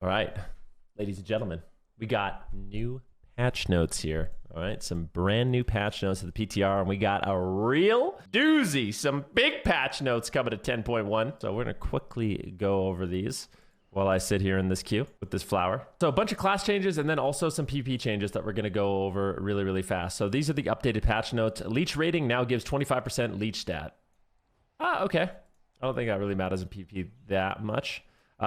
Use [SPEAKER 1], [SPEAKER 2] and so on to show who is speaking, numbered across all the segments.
[SPEAKER 1] All right, ladies and gentlemen, we got new patch notes here. All right, some brand new patch notes to the PTR, and we got a real doozy, some big patch notes coming to 10.1. So we're gonna quickly go over these while I sit here in this queue with this flower. So a bunch of class changes and then also some PvP changes that we're gonna go over really, really fast. So these are the updated patch notes. Leech rating now gives 25% leech stat. Okay. I don't think that really matters in PvP that much.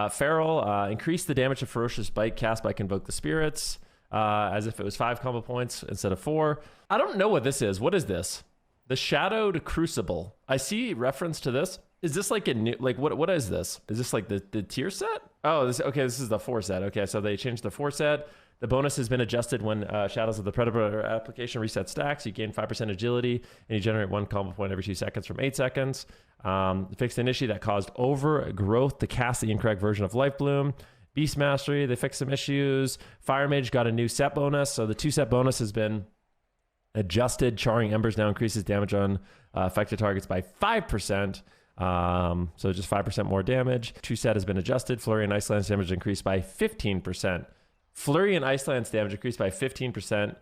[SPEAKER 1] Feral, increase the damage of Ferocious Bite cast by Convoke the Spirits, as if it was 5 combo points instead of 4. I don't know what this is. What is this? The Shadowed Crucible. I see reference to this. Is this like a new, like what is this? Is this like the tier set? Oh, this is the 4 set. Okay, so they changed the 4 set. The bonus has been adjusted when Shadows of the Predator application reset stacks. You gain 5% agility, and you generate 1 combo point every 2 seconds from 8 seconds. Fixed an issue that caused overgrowth to cast the incorrect version of Life Bloom. Beast Mastery, they fixed some issues. Fire Mage got a new set bonus, so the 2 set bonus has been adjusted. Charring Embers now increases damage on affected targets by 5%. So just 5% more damage. 2 set has been adjusted. Flurry and Ice Lance damage increased by 15%. Flurry and Ice Lance damage increased by 15%.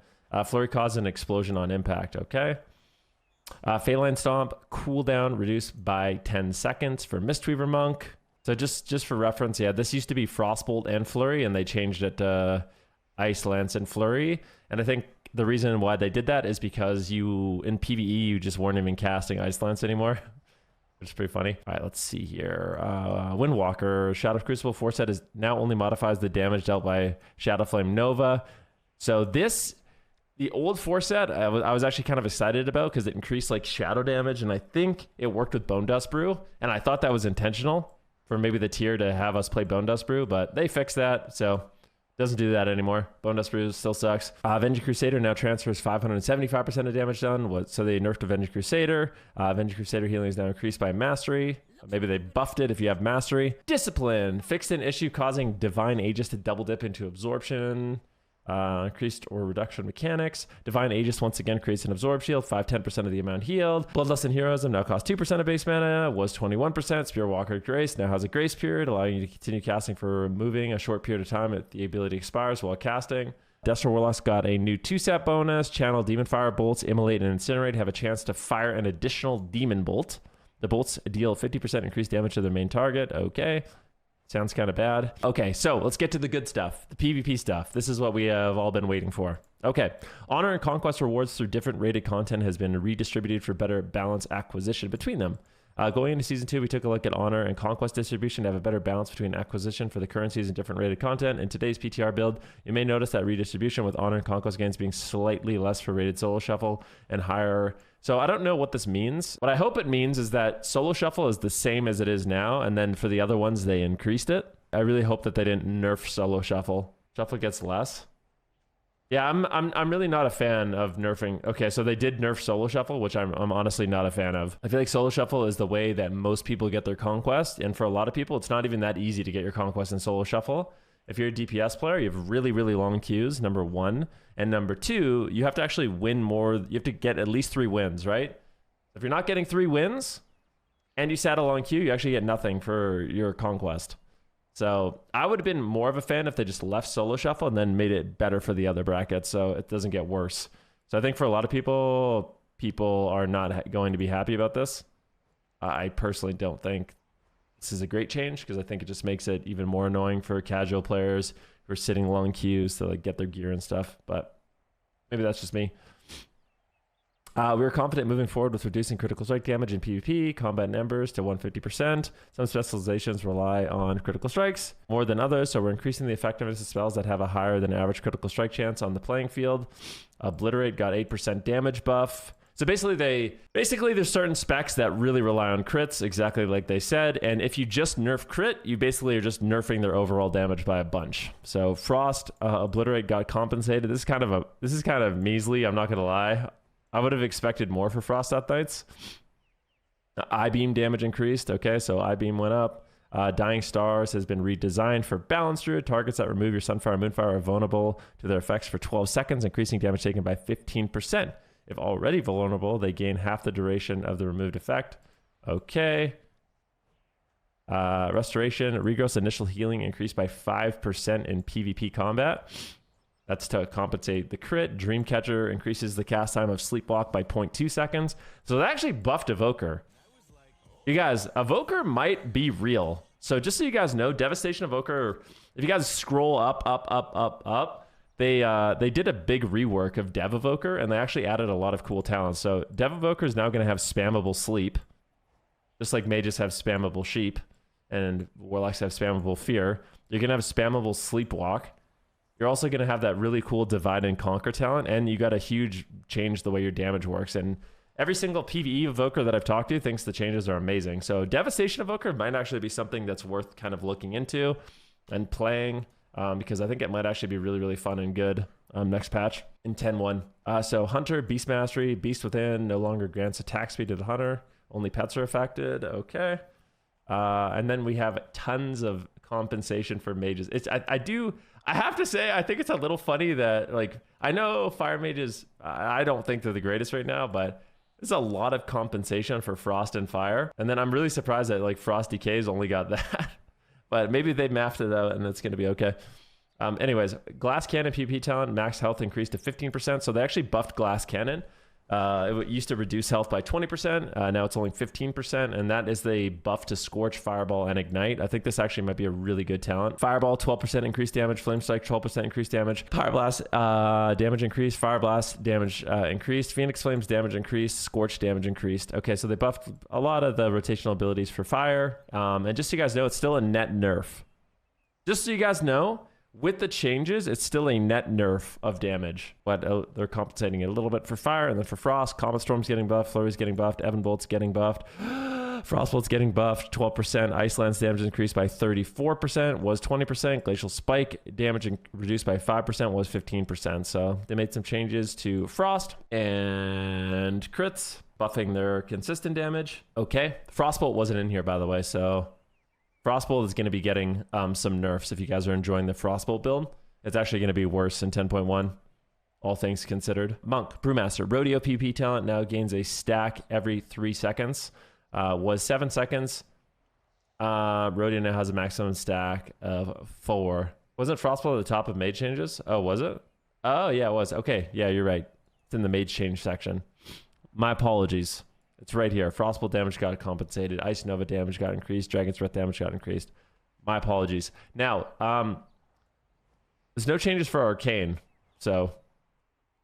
[SPEAKER 1] Flurry causes an explosion on impact, okay? Phalanx Stomp, cooldown reduced by 10 seconds for Mistweaver Monk. So just for reference, yeah, this used to be Frostbolt and Flurry, and they changed it to Ice Lance and Flurry. And I think the reason why they did that is because in PvE, you just weren't even casting Ice Lance anymore. Which is pretty funny. All right, let's see here. Windwalker, Shadow Crucible 4 set is now only modifies the damage dealt by Shadow Flame Nova. So the old 4 set, I was actually kind of excited about because it increased like shadow damage, and I think it worked with Bone Dust Brew, and I thought that was intentional for maybe the tier to have us play Bone Dust Brew, but they fixed that, so doesn't do that anymore. Bone Dust Brew still sucks. Avenging Crusader now transfers 575% of damage done. So they nerfed Avenging Crusader. Avenging Crusader healing is now increased by Mastery. Maybe they buffed it if you have Mastery. Discipline. Fixed an issue causing Divine Aegis to double dip into Absorption. Increased or reduction mechanics. Divine Aegis once again creates an absorb shield, 5-10% of the amount healed. Bloodlust Heroism now costs 2% of base mana, was 21%. Spear Walker Grace now has a grace period, allowing you to continue casting for removing a short period of time if the ability expires while casting. Destro Warlocks got a new 2-set bonus. Channel Demon Fire Bolts, Immolate, and Incinerate have a chance to fire an additional Demon Bolt. The bolts deal 50% increased damage to their main target. Okay. Sounds kind of bad. Okay, so let's get to the good stuff, the PvP stuff. This is what we have all been waiting for. Okay, Honor and Conquest rewards through different rated content has been redistributed for better balance acquisition between them. Going into Season 2, we took a look at Honor and Conquest distribution to have a better balance between acquisition for the currencies and different rated content. In today's PTR build, you may notice that redistribution with Honor and Conquest gains being slightly less for rated Solo Shuffle and higher. So I don't know what this means. What I hope it means is that Solo Shuffle is the same as it is now, and then for the other ones, they increased it. I really hope that they didn't nerf Solo Shuffle. Shuffle gets less. Yeah, I'm really not a fan of nerfing. Okay, so they did nerf Solo Shuffle, which I'm honestly not a fan of. I feel like Solo Shuffle is the way that most people get their Conquest, and for a lot of people, it's not even that easy to get your Conquest in Solo Shuffle. If you're a DPS player, you have really, really long queues, number 1. And number 2, you have to actually win more. You have to get at least 3 wins, right? If you're not getting 3 wins, and you sat a long queue, you actually get nothing for your Conquest. So I would have been more of a fan if they just left Solo Shuffle and then made it better for the other brackets so it doesn't get worse. So I think for a lot of people are not going to be happy about this. I personally don't think this is a great change because I think it just makes it even more annoying for casual players who are sitting long queues to like get their gear and stuff. But maybe that's just me. We were confident moving forward with reducing critical strike damage in PvP, combat and embers to 150%. Some specializations rely on critical strikes more than others, so we're increasing the effectiveness of spells that have a higher than average critical strike chance on the playing field. Obliterate got 8% damage buff. So basically there's certain specs that really rely on crits, exactly like they said, and if you just nerf crit, you basically are just nerfing their overall damage by a bunch. So Frost, Obliterate got compensated. This is kind of measly, I'm not gonna lie. I would have expected more for Frost Death Knights. I-Beam damage increased. Okay, so I-Beam went up. Dying Stars has been redesigned for Balance Druid. Targets that remove your Sunfire and Moonfire are vulnerable to their effects for 12 seconds, increasing damage taken by 15%. If already vulnerable, they gain half the duration of the removed effect. Okay. Restoration, regrowth initial healing increased by 5% in PvP combat. That's to compensate the crit. Dreamcatcher increases the cast time of Sleepwalk by 0.2 seconds. So they actually buffed Evoker. You guys, Evoker might be real. So just so you guys know, Devastation Evoker, if you guys scroll up, they did a big rework of Dev Evoker, and they actually added a lot of cool talents. So Dev Evoker is now going to have spammable sleep, just like mages have spammable sheep, and warlocks have spammable fear. You're going to have spammable sleepwalk. You're also going to have that really cool divide and conquer talent, and you got a huge change the way your damage works. And every single PvE evoker that I've talked to thinks the changes are amazing. So Devastation Evoker might actually be something that's worth kind of looking into and playing, because I think it might actually be really, really fun and good next patch in 10.1. So Hunter, Beast Mastery, Beast Within no longer grants attack speed to the Hunter. Only pets are affected. Okay. And then we have tons of compensation for mages. I have to say, I think it's a little funny that, like, I know fire mages, I don't think they're the greatest right now, but there's a lot of compensation for frost and fire. And then I'm really surprised that, like, frost decays only got that. But maybe they mapped it out and it's going to be okay. Anyways, glass cannon PvP talent, max health increased to 15%. So they actually buffed glass cannon. It used to reduce health by 20%. Now it's only 15%. And that is the buff to Scorch, Fireball, and Ignite. I think this actually might be a really good talent. Fireball, 12% increased damage. Flame Strike, 12% increased damage. Fire Blast, damage increased. Fire Blast, damage increased. Phoenix Flames, damage increased. Scorch, damage increased. Okay, so they buffed a lot of the rotational abilities for fire. And just so you guys know, it's still a net nerf. Just so you guys know, with the changes, it's still a net nerf of damage, but they're compensating it a little bit for fire, and then for frost, Comet Storm's getting buffed, Flurry's getting buffed, Evan Bolt's getting buffed, Frostbolt's getting buffed, 12%, Iceland's damage increased by 34%, was 20%, Glacial Spike damage reduced by 5%, was 15%, so they made some changes to frost and crits, buffing their consistent damage. Okay, Frostbolt wasn't in here, by the way, so Frostbolt is going to be getting some nerfs if you guys are enjoying the Frostbolt build. It's actually going to be worse in 10.1, all things considered. Monk, Brewmaster, Rodeo PP talent now gains a stack every 3 seconds. Was 7 seconds. Rodeo now has a maximum stack of 4. Wasn't Frostbolt at the top of mage changes? Oh, was it? Oh, yeah, it was. Okay, yeah, you're right. It's in the mage change section. My apologies. It's right here. Frostbolt damage got compensated. Ice Nova damage got increased. Dragon's Breath damage got increased. My apologies. Now, there's no changes for Arcane, so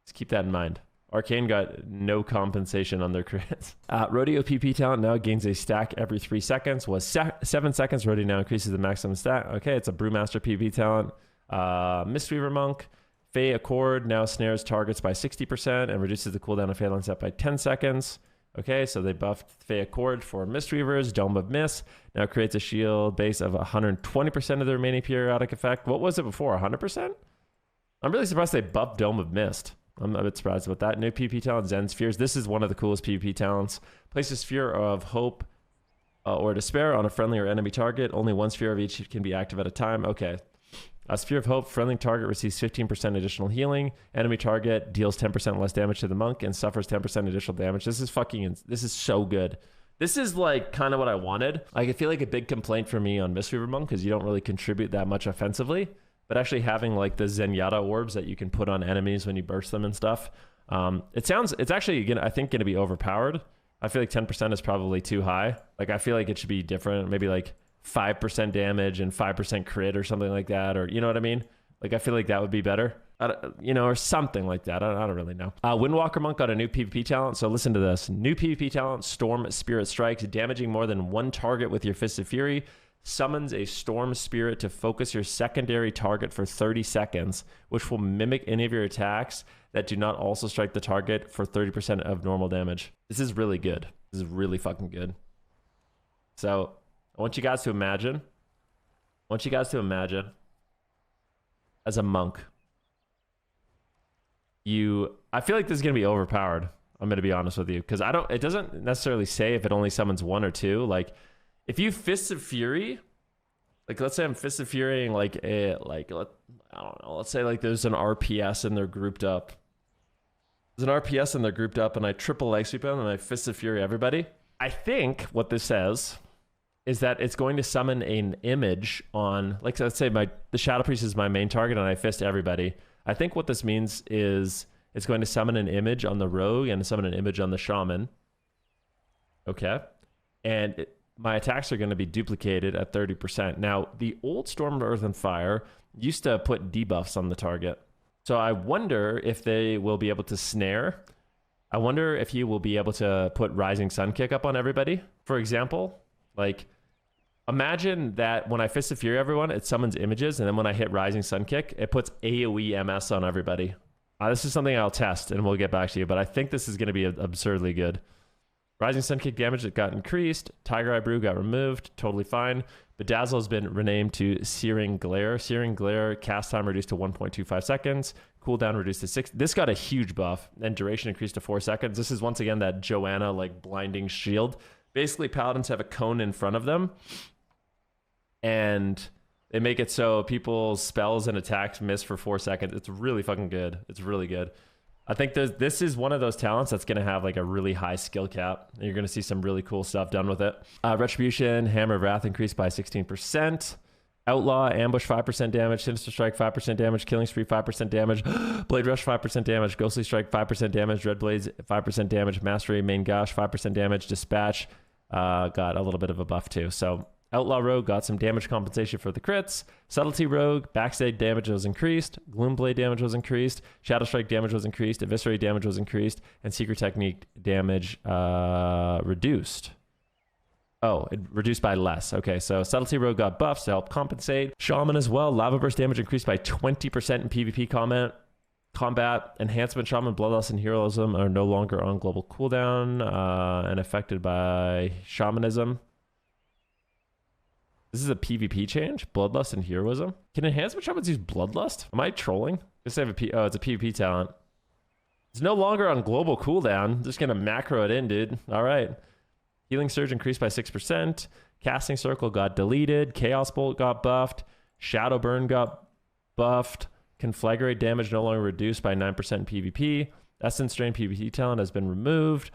[SPEAKER 1] let's keep that in mind. Arcane got no compensation on their crits. Rodeo PP talent now gains a stack every 3 seconds. Was 7 seconds. Rodeo now increases the maximum stack. Okay, it's a Brewmaster PP talent. Mistweaver Monk. Fey Accord now snares targets by 60% and reduces the cooldown of Phalanx set by 10 seconds. Okay, so they buffed Fey Accord for Mistweavers. Dome of Mist now creates a shield base of 120% of the remaining periodic effect. What was it before, 100%? I'm really surprised they buffed Dome of Mist. I'm a bit surprised about that. New PvP talent, Zen Spheres. This is one of the coolest PvP talents. Place a Sphere of Hope or Despair on a friendly or enemy target. Only one sphere of each can be active at a time. Okay. A Sphere of Hope, friendly target receives 15% additional healing. Enemy target deals 10% less damage to the monk and suffers 10% additional damage. This is so good. This is like kind of what I wanted. Like, I feel like a big complaint for me on Mistweaver Monk because you don't really contribute that much offensively, but actually having like the Zenyatta orbs that you can put on enemies when you burst them and stuff. It's actually, I think, going to be overpowered. I feel like 10% is probably too high. Like, I feel like it should be different. Maybe like 5% damage and 5% crit or something like that, or you know what I mean? Like, I feel like that would be better, or something like that. I don't really know. Windwalker Monk got a new PvP talent, so listen to this. New PvP talent, Storm Spirit Strikes, damaging more than one target with your Fist of Fury. Summons a Storm Spirit to focus your secondary target for 30 seconds, which will mimic any of your attacks that do not also strike the target for 30% of normal damage. This is really good. This is really fucking good. So I want you guys to imagine as a monk, I feel like this is going to be overpowered. I'm going to be honest with you, because it doesn't necessarily say if it only summons 1 or 2. Like, if you Fist of Fury, like, let's say I'm Fist of Furying I don't know, let's say like there's an RPS and they're grouped up. There's an RPS and they're grouped up, and I triple leg sweep them and I Fist of Fury everybody. I think what this says is that it's going to summon an image on, like, let's say the Shadow Priest is my main target and I fist everybody. I think what this means is it's going to summon an image on the rogue and summon an image on the shaman. Okay. And my attacks are going to be duplicated at 30%. Now, the old Storm, Earth, and Fire used to put debuffs on the target. So I wonder if they will be able to snare. I wonder if he will be able to put Rising Sun Kick up on everybody. For example, like, imagine that when I Fist of Fury everyone, it summons images, and then when I hit Rising Sun Kick, it puts AoE MS on everybody. This is something I'll test, and we'll get back to you, but I think this is going to be absurdly good. Rising Sun Kick damage that got increased. Tiger Eye Brew got removed. Totally fine. Bedazzle has been renamed to Searing Glare. Searing Glare, cast time reduced to 1.25 seconds. Cooldown reduced to 6. This got a huge buff, and duration increased to 4 seconds. This is once again that Joanna, like, blinding shield. Basically, Paladins have a cone in front of them, and they make it so people's spells and attacks miss for 4 seconds. It's really fucking good. It's really good. I think this is one of those talents that's going to have like a really high skill cap. And you're going to see some really cool stuff done with it. Retribution, Hammer of Wrath increased by 16%. Outlaw, Ambush 5% damage. Sinister Strike 5% damage. Killing Spree 5% damage. Blade Rush 5% damage. Ghostly Strike 5% damage. Red Blades 5% damage. Mastery, Main Gash 5% damage. Dispatch got a little bit of a buff too. So Outlaw Rogue got some damage compensation for the crits. Subtlety Rogue, Backstab damage was increased. Gloomblade damage was increased. Shadow Strike damage was increased. Eviscerate damage was increased. And Secret Technique damage reduced. Oh, it reduced by less. Okay, so Subtlety Rogue got buffs to help compensate. Shaman as well. Lava Burst damage increased by 20% in PvP combat. Enhancement Shaman, Bloodlust, and Heroism are no longer on global cooldown and affected by Shamanism. This is a PvP change? Bloodlust and Heroism? Can Enhancement Shamans use Bloodlust? Am I trolling? Just have oh, it's a PvP talent. It's no longer on global cooldown. Just gonna macro it in, dude. All right. Healing Surge increased by 6%. Casting Circle got deleted. Chaos Bolt got buffed. Shadow Burn got buffed. Conflagrate damage no longer reduced by 9% in PvP. Essence Drain PvP talent has been removed.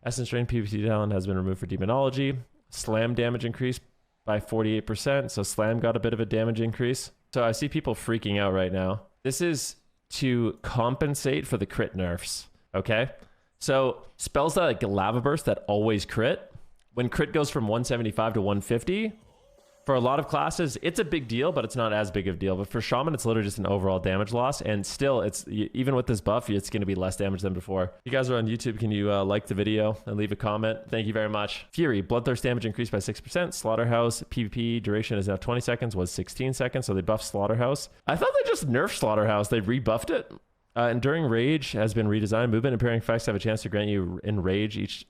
[SPEAKER 1] Essence Drain PvP talent has been removed for Demonology. Slam damage increased by 48%. So Slam got a bit of a damage increase. So I see people freaking out right now. This is to compensate for the crit nerfs. Okay. So spells that like Lava Burst that always crit, when crit goes from 175 to 150, for a lot of classes, it's a big deal, but it's not as big of a deal. But for Shaman, it's literally just an overall damage loss. And still, it's even with this buff, it's going to be less damage than before. If you guys are on YouTube, can you like the video and leave a comment? Thank you very much. Fury, Bloodthirst damage increased by 6%. Slaughterhouse, PvP duration is now 20 seconds, was 16 seconds. So they buffed Slaughterhouse. I thought they just nerfed Slaughterhouse. They rebuffed it. Enduring Rage has been redesigned. Movement and parrying effects have a chance to grant you Enrage each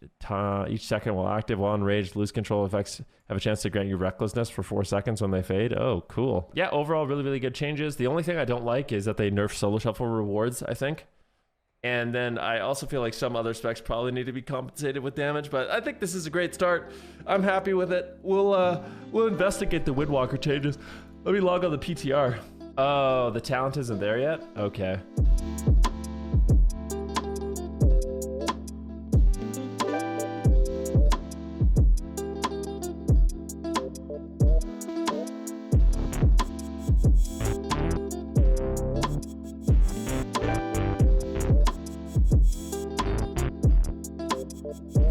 [SPEAKER 1] second while active. While enraged, lose control effects have a chance to grant you Recklessness for 4 seconds when they fade. Oh, cool. Yeah, overall, really, really good changes. The only thing I don't like is that they nerfed Solo Shuffle rewards, I think. And then I also feel like some other specs probably need to be compensated with damage, but I think this is a great start. I'm happy with it. We'll investigate the Windwalker changes. Let me log on the PTR. Oh, the talent isn't there yet? Okay.